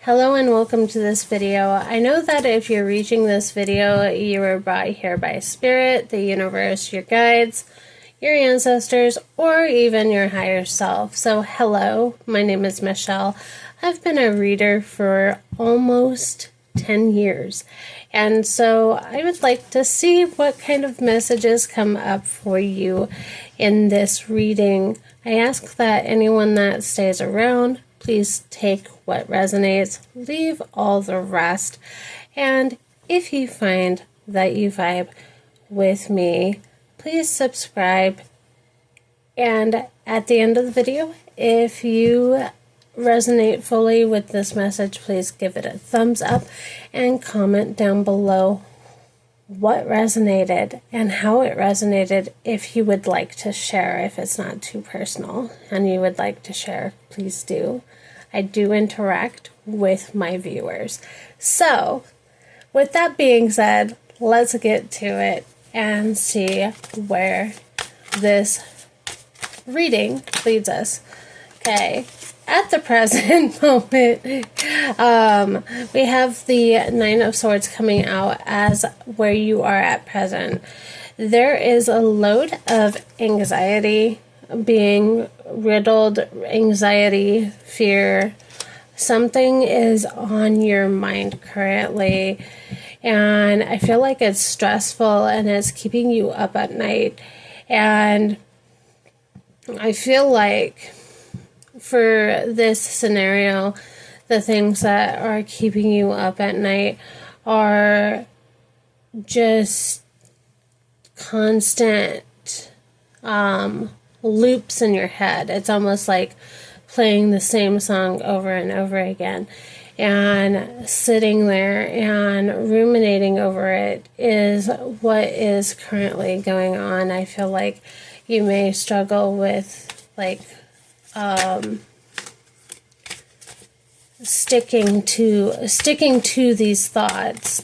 Hello and welcome to this video. I know that if you're reaching this video, you were brought here by Spirit, the universe, your guides, your ancestors, or even your higher self. So hello, my name is Michelle. I've been a reader for almost 10 years. And so I would like to see what kind of messages come up for you in this reading. I ask that anyone that stays around, please take what resonates, leave all the rest, and if you find that you vibe with me, please subscribe. And at the end of the video, if you resonate fully with this message, please give it a thumbs up and comment down below what resonated and how it resonated. If you would like to share, if it's not too personal and you would like to share, please do. I do interact with my viewers. So, with that being said, let's get to it and see where this reading leads us. Okay, at the present moment, we have the Nine of Swords coming out as where you are at present. There is a load of anxiety, being riddled, anxiety, fear. Something is on your mind currently, and I feel like it's stressful and it's keeping you up at night. And I feel like for this scenario, the things that are keeping you up at night are just constant loops in your head. It's almost like playing the same song over and over again, and sitting there and ruminating over it is what is currently going on. I feel like you may struggle with sticking to these thoughts.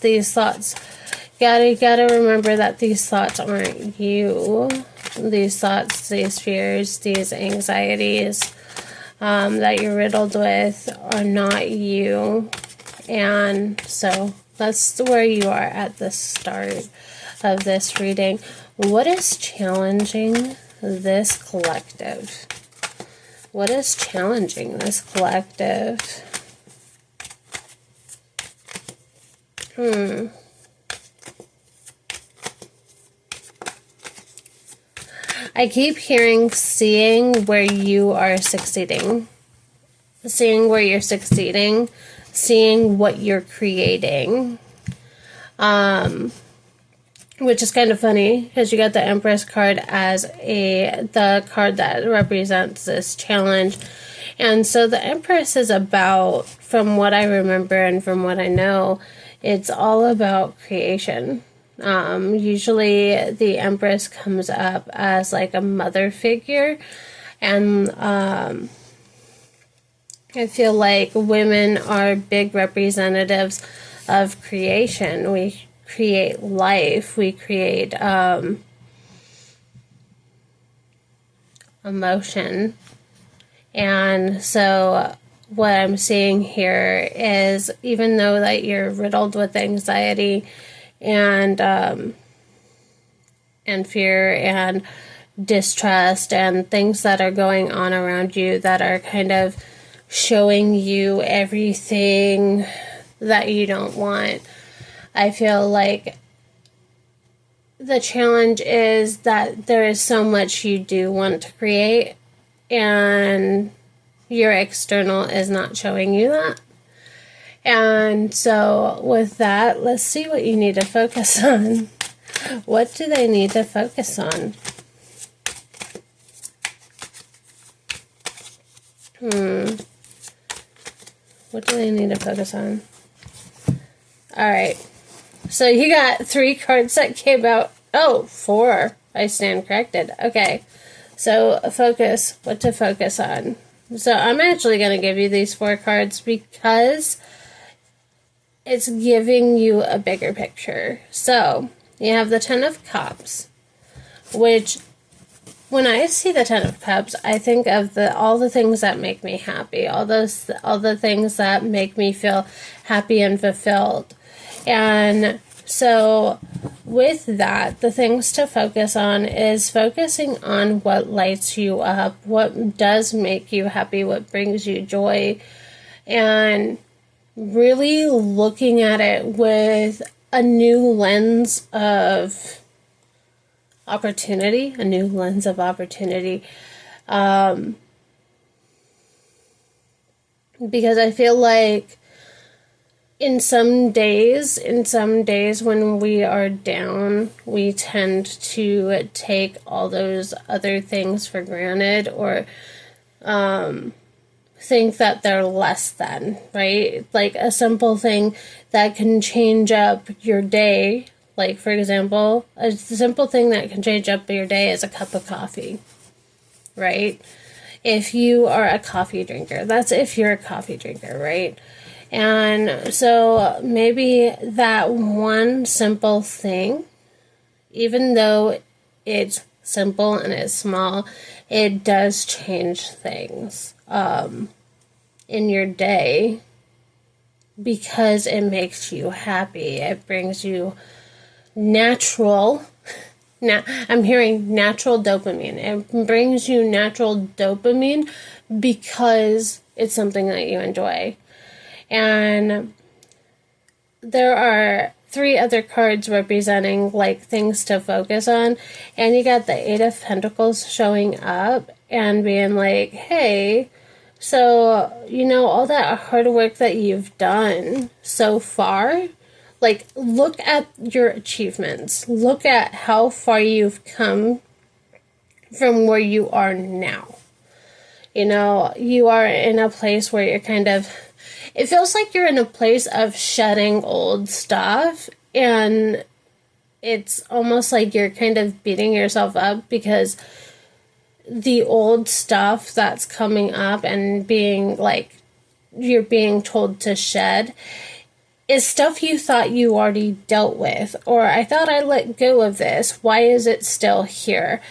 Gotta remember that these thoughts aren't you. These thoughts, these fears, these anxieties that you're riddled with are not you. And so that's where you are at the start of this reading. What is challenging this collective? What is challenging this collective? I keep hearing seeing where you are succeeding. Seeing where you're succeeding. Seeing what you're creating. Which is kind of funny because you got the Empress card as the card that represents this challenge. And so the Empress is about, from what I remember and from what I know, it's all about creation. Usually the Empress comes up as like a mother figure, and I feel like women are big representatives of creation. We create life, we create emotion. And so what I'm seeing here is, even though that you're riddled with anxiety and fear and distrust and things that are going on around you that are kind of showing you everything that you don't want, I feel like the challenge is that there is so much you do want to create, and your external is not showing you that. And so with that, let's see what you need to focus on. What do they need to focus on? What do they need to focus on? Alright. So you got 3 cards that came out. Oh, 4. I stand corrected. Okay. So focus. What to focus on. So I'm actually going to give you these 4 cards because it's giving you a bigger picture. So you have the Ten of Cups, which when I see the Ten of Cups, I think of all the things that make me happy, all the things that make me feel happy and fulfilled. And so with that, the things to focus on is focusing on what lights you up, what does make you happy, what brings you joy, and really looking at it with a new lens of opportunity, because I feel like in some days when we are down, we tend to take all those other things for granted, or think that they're less than, right? Like a simple thing that can change up your day. Like, for example, a simple thing that can change up your day is a cup of coffee, right? If you are a coffee drinker, that's if you're a coffee drinker, right? And so maybe that one simple thing, even though it's simple and it's small, it does change things in your day because it makes you happy. It brings you natural, now I'm hearing natural dopamine. It brings you natural dopamine because it's something that you enjoy. And there are 3 other cards representing like things to focus on, and you got the 8 of Pentacles showing up and being like, hey, so all that hard work that you've done so far, like, look at your achievements. Look at how far you've come from where you are now. You are in a place where you're it feels like you're in a place of shedding old stuff, and it's almost like you're kind of beating yourself up because the old stuff that's coming up and you're being told to shed is stuff you thought you already dealt with, or I thought I let go of this. Why is it still here?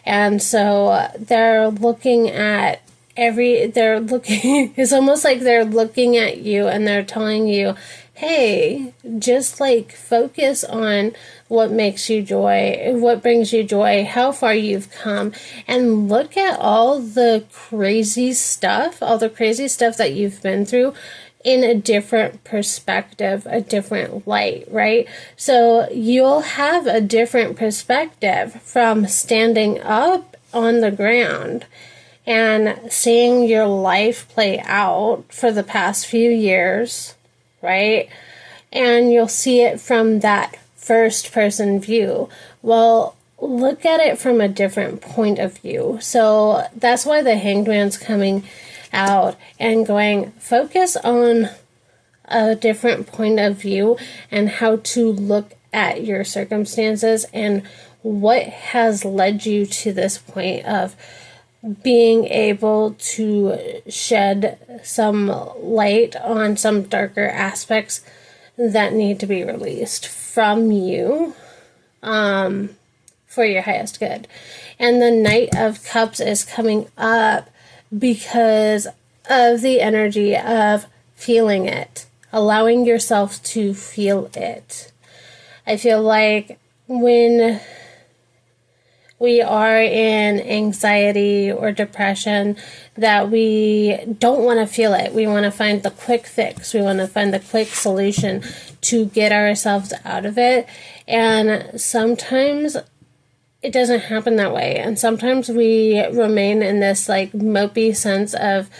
And so they're looking at it's almost like they're looking at you and they're telling you, hey, just focus on what makes you joy, what brings you joy, how far you've come, and look at all the crazy stuff that you've been through in a different perspective, a different light, right? So you'll have a different perspective from standing up on the ground and seeing your life play out for the past few years, right? And you'll see it from that first person view. Well, look at it from a different point of view. So that's why the Hanged Man's coming out and going, focus on a different point of view and how to look at your circumstances and what has led you to this point of being able to shed some light on some darker aspects that need to be released from you for your highest good. And the Knight of Cups is coming up because of the energy of feeling it, allowing yourself to feel it. I feel like when we are in anxiety or depression, that we don't want to feel it. We want to find the quick fix. We want to find the quick solution to get ourselves out of it. And sometimes it doesn't happen that way. And sometimes we remain in this mopey sense of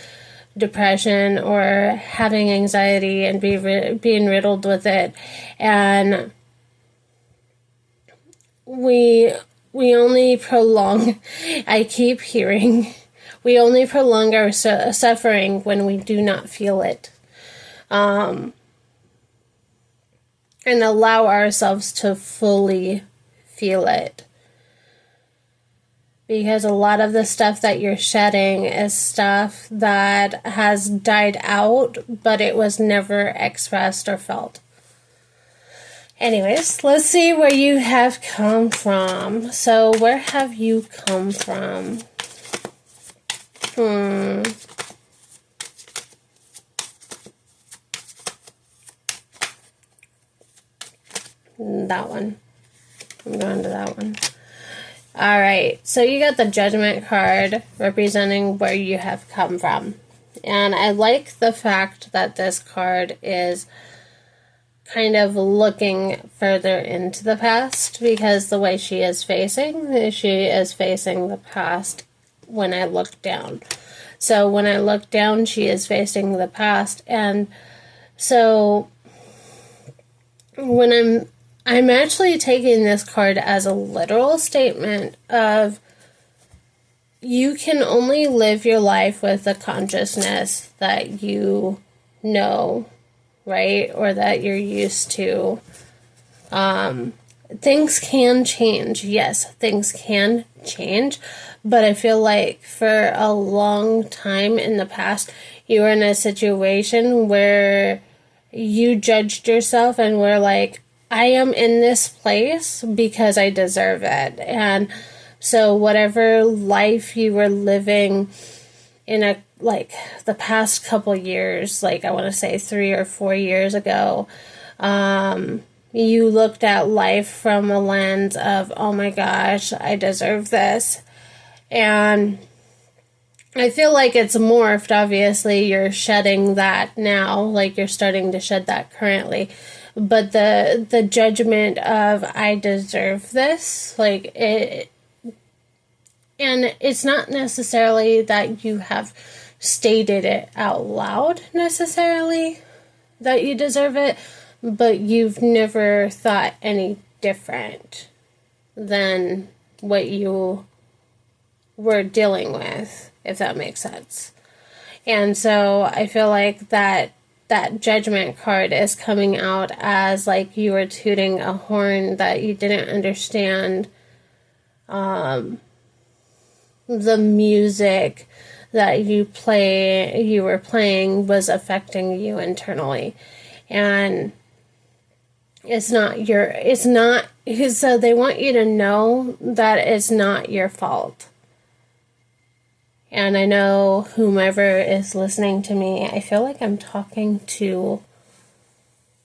depression or having anxiety and being riddled with it. And we only prolong, I keep hearing, we only prolong our suffering when we do not feel it. And allow ourselves to fully feel it. Because a lot of the stuff that you're shedding is stuff that has died out, but it was never expressed or felt. Anyways, let's see where you have come from. So, where have you come from? That one. I'm going to that one. Alright, so you got the Judgment card representing where you have come from. And I like the fact that this card is kind of looking further into the past, because the way she is facing the past when I look down. So when I look down, she is facing the past, and so when I'm actually taking this card as a literal statement of you can only live your life with the consciousness that you know, right? Or that you're used to. Things can change. Yes, things can change. But I feel like for a long time in the past, you were in a situation where you judged yourself and were like, I am in this place because I deserve it. And so whatever life you were living in the past couple years, like I want to say 3 or 4 years ago, you looked at life from a lens of, oh my gosh, I deserve this. And I feel like it's morphed. Obviously, you're shedding that now, like you're starting to shed that currently. But the judgment of I deserve this, like it, and it's not necessarily that you have stated it out loud necessarily that you deserve it, but you've never thought any different than what you were dealing with, if that makes sense. And so I feel like that Judgment card is coming out as like you were tooting a horn that you didn't understand the music that you were playing was affecting you internally. And so they want you to know that it's not your fault. And I know whomever is listening to me, I feel like I'm talking to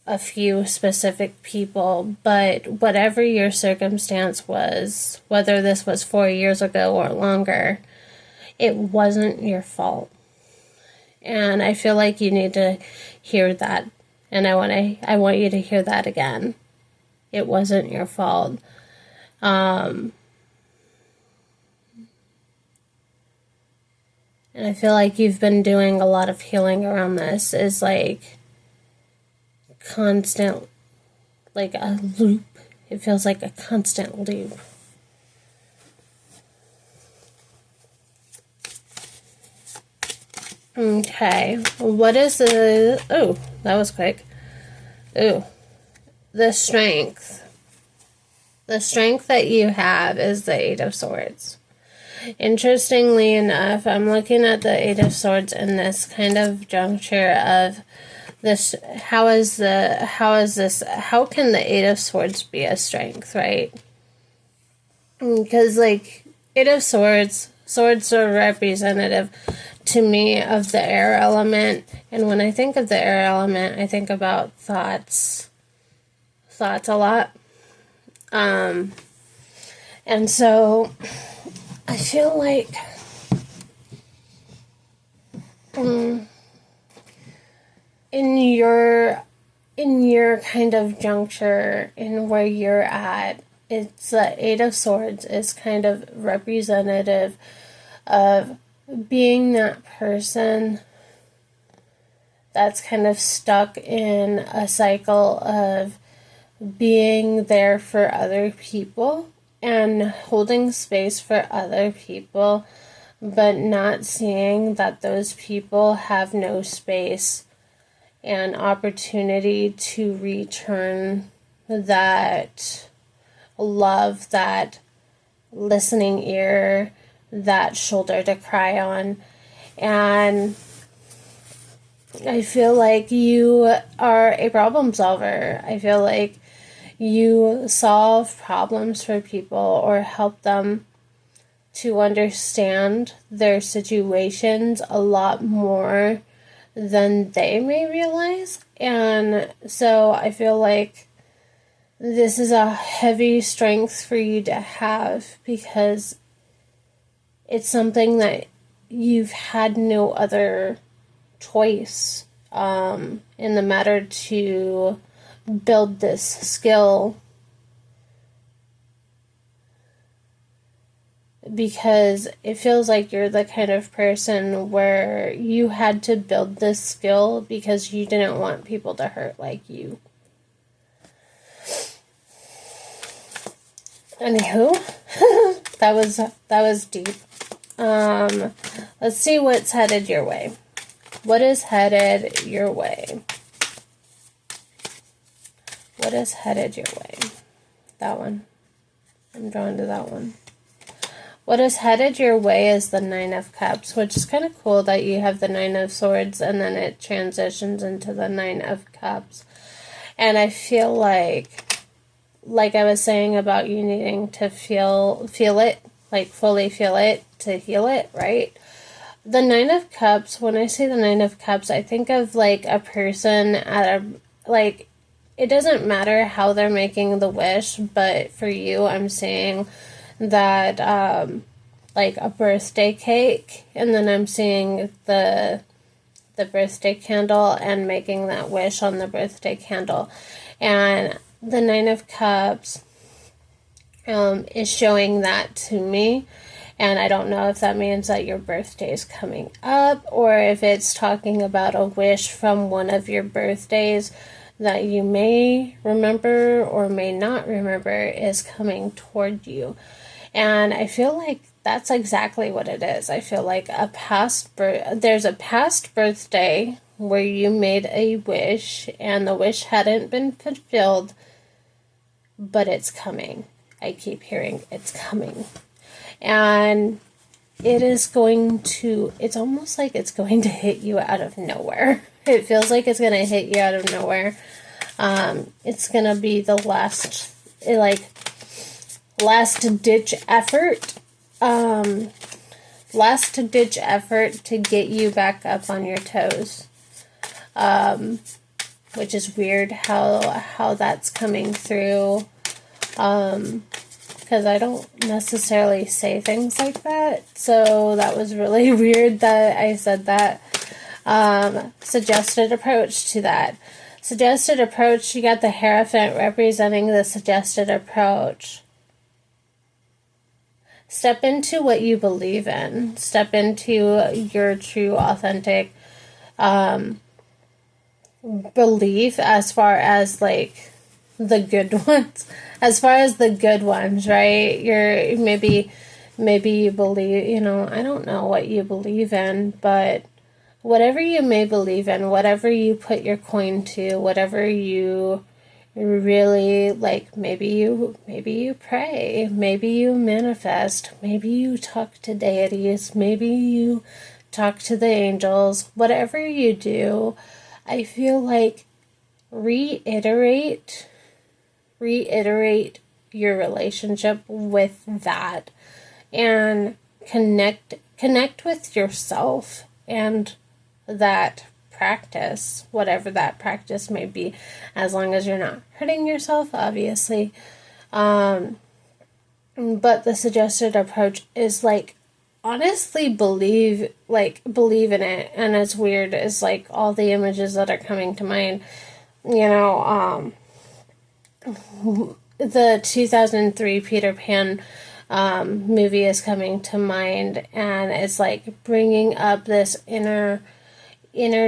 a few specific people, but whatever your circumstance was, whether this was 4 years ago or longer, it wasn't your fault. And I feel like you need to hear that. And I want you to hear that again. It wasn't your fault. And I feel like you've been doing a lot of healing around this. Is like constant, like a loop. It feels like a constant loop. Okay, what is the... Oh, that was quick. Ooh, the strength. The strength that you have is the Eight of Swords. Interestingly enough, I'm looking at the Eight of Swords in this kind of juncture of this. How can the Eight of Swords be a strength, right? Because, like, Eight of Swords are representative to me of the air element. And when I think of the air element, I think about thoughts a lot. And so I feel like in your kind of juncture, in where you're at, it's the Eight of Swords is kind of representative of being that person that's kind of stuck in a cycle of being there for other people and holding space for other people, but not seeing that those people have no space and opportunity to return that love, that listening ear, that shoulder to cry on. And I feel like you are a problem solver. I feel like you solve problems for people or help them to understand their situations a lot more than they may realize. And so I feel like this is a heavy strength for you to have, because it's something that you've had no other choice in the matter to build this skill, because it feels like you're the kind of person where you had to build this skill because you didn't want people to hurt like you. Anywho, that was deep. Let's see what's headed your way. What is headed your way? What is headed your way? That one. I'm drawn to that one. What is headed your way is the Nine of Cups, which is kind of cool that you have the Nine of Swords and then it transitions into the Nine of Cups. And I feel like I was saying about you needing to feel it, like fully feel it to heal it, right? The Nine of Cups, when I say the Nine of Cups, I think of like a person at a, like, it doesn't matter how they're making the wish, but for you, I'm saying that, like a birthday cake, and then I'm seeing the birthday candle and making that wish on the birthday candle. And the Nine of Cups is showing that to me. And I don't know if that means that your birthday is coming up, or if it's talking about a wish from one of your birthdays that you may remember or may not remember is coming toward you. And I feel like that's exactly what it is. I feel like there's a past birthday where you made a wish and the wish hadn't been fulfilled, but it's coming. I keep hearing it's coming. And it's almost like it's going to hit you out of nowhere. It feels like it's going to hit you out of nowhere. It's going to be the last ditch effort. Last ditch effort to get you back up on your toes. Which is weird how that's coming through. Because I don't necessarily say things like that. So that was really weird that I said that. Suggested approach to that. Suggested approach, you got the Hierophant representing the suggested approach. Step into what you believe in. Step into your true, authentic belief as far as, like, the good ones. As far as the good ones, right? You're maybe you believe, I don't know what you believe in, but whatever you may believe in, whatever you put your coin to, whatever you really like, maybe you pray, maybe you manifest, maybe you talk to deities, maybe you talk to the angels, whatever you do, I feel like reiterate your relationship with that and connect with yourself and that practice, whatever that practice may be, as long as you're not hurting yourself, obviously. But the suggested approach is like, honestly believe in it. And as weird as like all the images that are coming to mind, the 2003 Peter Pan movie is coming to mind, and it's like bringing up this inner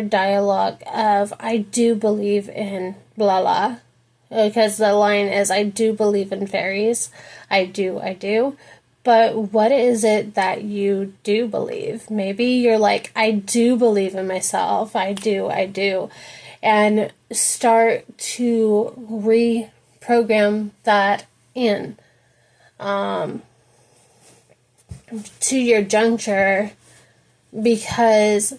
dialogue of, I do believe in blah blah, because the line is, I do believe in fairies, I do, but what is it that you do believe? Maybe you're like, I do believe in myself, I do, and start to reprogram that in to your juncture, because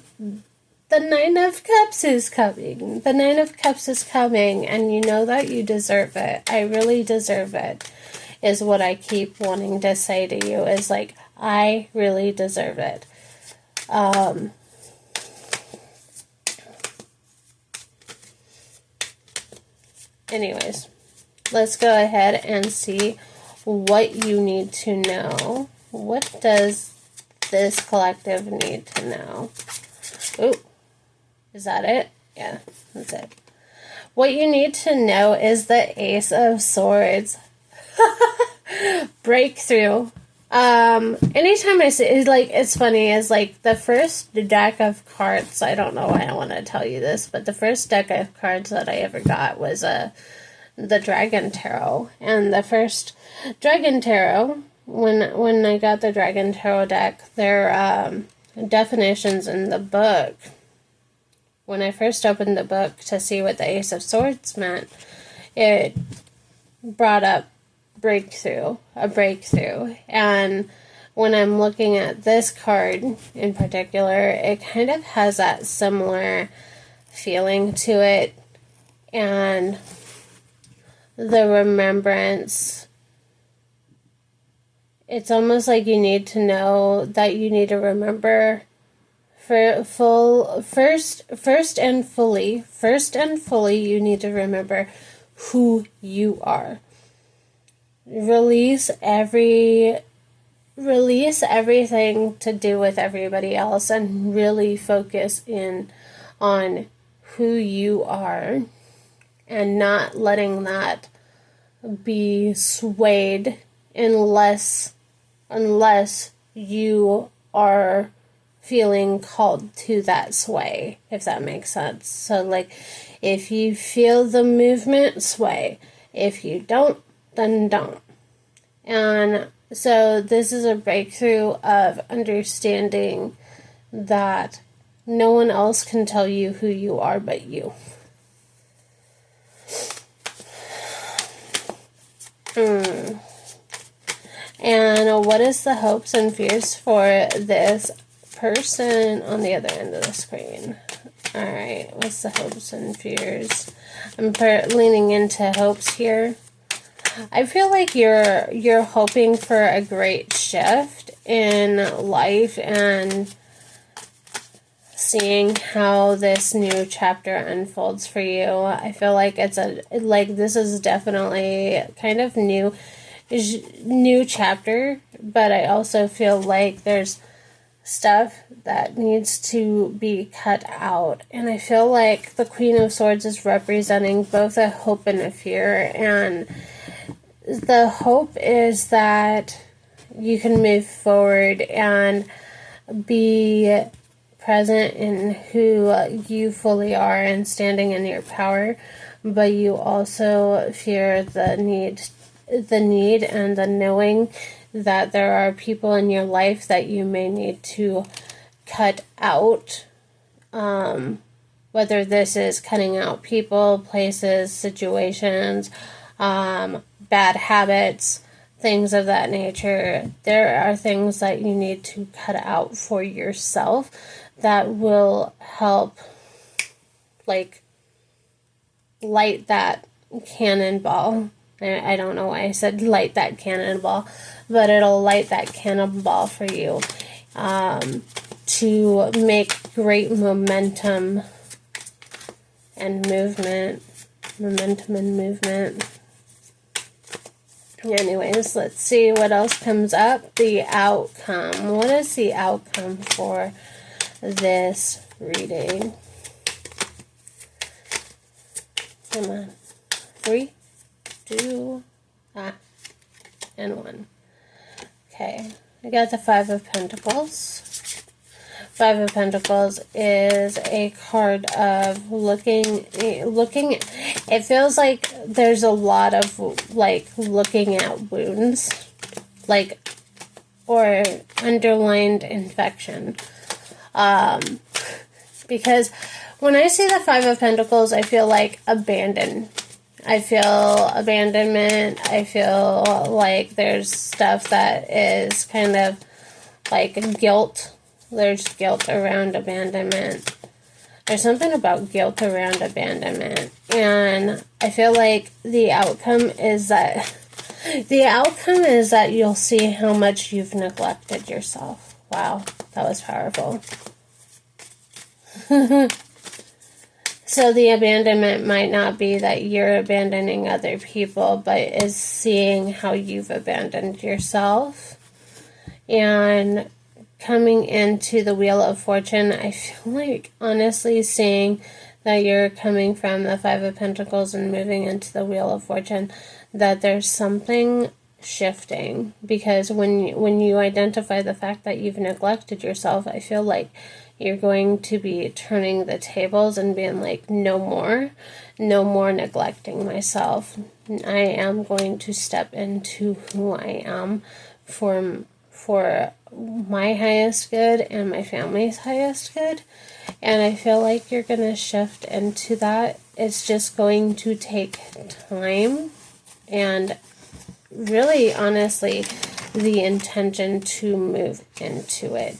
The Nine of Cups is coming. The Nine of Cups is coming, and you know that you deserve it. I really deserve it, is what I keep wanting to say to you, is like, I really deserve it. Anyways, let's go ahead and see what you need to know. What does this collective need to know? Ooh, is that it? Yeah, that's it. What you need to know is the Ace of Swords. Breakthrough. Anytime I say, like, it's funny, is like the first deck of cards, I don't know why I want to tell you this, but the first deck of cards that I ever got was the Dragon Tarot. And the first Dragon Tarot, when I got the Dragon Tarot deck, their definitions in the book, when I first opened the book to see what the Ace of Swords meant, it brought up a breakthrough. And when I'm looking at this card in particular, it kind of has that similar feeling to it. And the remembrance, it's almost like you need to know that you need to remember first and fully, you need to remember who you are. Release everything to do with everybody else and really focus in on who you are, and not letting that be swayed unless you are feeling called to that sway, if that makes sense. So, like, if you feel the movement, sway. If you don't, then don't. And so this is a breakthrough of understanding that no one else can tell you who you are but you. And what is the hopes and fears for this person on the other end of the screen? Alright, what's the hopes and fears? I'm leaning into hopes here. I feel like you're hoping for a great shift in life and seeing how this new chapter unfolds for you. I feel like this is definitely kind of new chapter, but I also feel like there's stuff that needs to be cut out. And I feel like the Queen of Swords is representing both a hope and a fear. And the hope is that you can move forward and be present in who you fully are and standing in your power. But you also fear the need and the knowing that there are people in your life that you may need to cut out. Whether this is cutting out people, places, situations, bad habits, things of that nature. There are things that you need to cut out for yourself that will help, like, light that cannonball. I don't know why I said light that cannonball, but it'll light that cannonball for you to make great momentum and movement. Anyways, let's see what else comes up. The outcome. What is the outcome for this reading? Come on. 3, 2, and 1. Okay, I got the 5 of Pentacles. 5 of Pentacles is a card of looking. It feels like there's a lot of, like, looking at wounds, like, or underlined infection. Because when I see the 5 of Pentacles, I feel like abandoned. I feel abandonment. I feel like there's stuff that is kind of like guilt. There's guilt around abandonment. There's something about guilt around abandonment. And I feel like the outcome is that you'll see how much you've neglected yourself. Wow, that was powerful. So the abandonment might not be that you're abandoning other people, but is seeing how you've abandoned yourself. And coming into the Wheel of Fortune, I feel like honestly seeing that you're coming from the Five of Pentacles and moving into the Wheel of Fortune, that there's something shifting. Because when you identify the fact that you've neglected yourself, I feel like you're going to be turning the tables and being like, no more neglecting myself. I am going to step into who I am for my highest good and my family's highest good. And I feel like you're going to shift into that. It's just going to take time and really, honestly, the intention to move into it.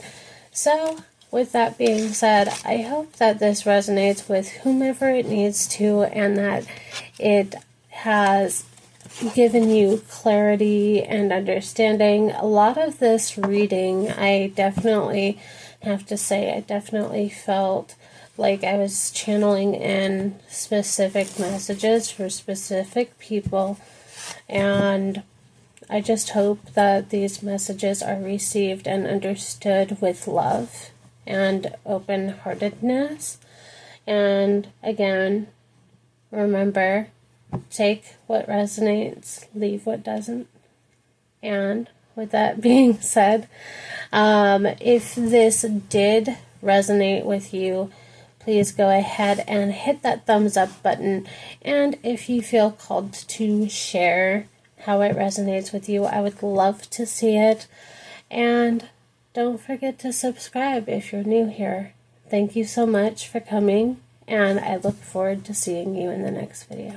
So, with that being said, I hope that this resonates with whomever it needs to, and that it has given you clarity and understanding. A lot of this reading, I definitely have to say, I definitely felt like I was channeling in specific messages for specific people, and I just hope that these messages are received and understood with love and open-heartedness. And again, remember, take what resonates, leave what doesn't. And with that being said, if this did resonate with you, please go ahead and hit that thumbs up button. And if you feel called to share how it resonates with you, I would love to see it. And don't forget to subscribe if you're new here. Thank you so much for coming, and I look forward to seeing you in the next video.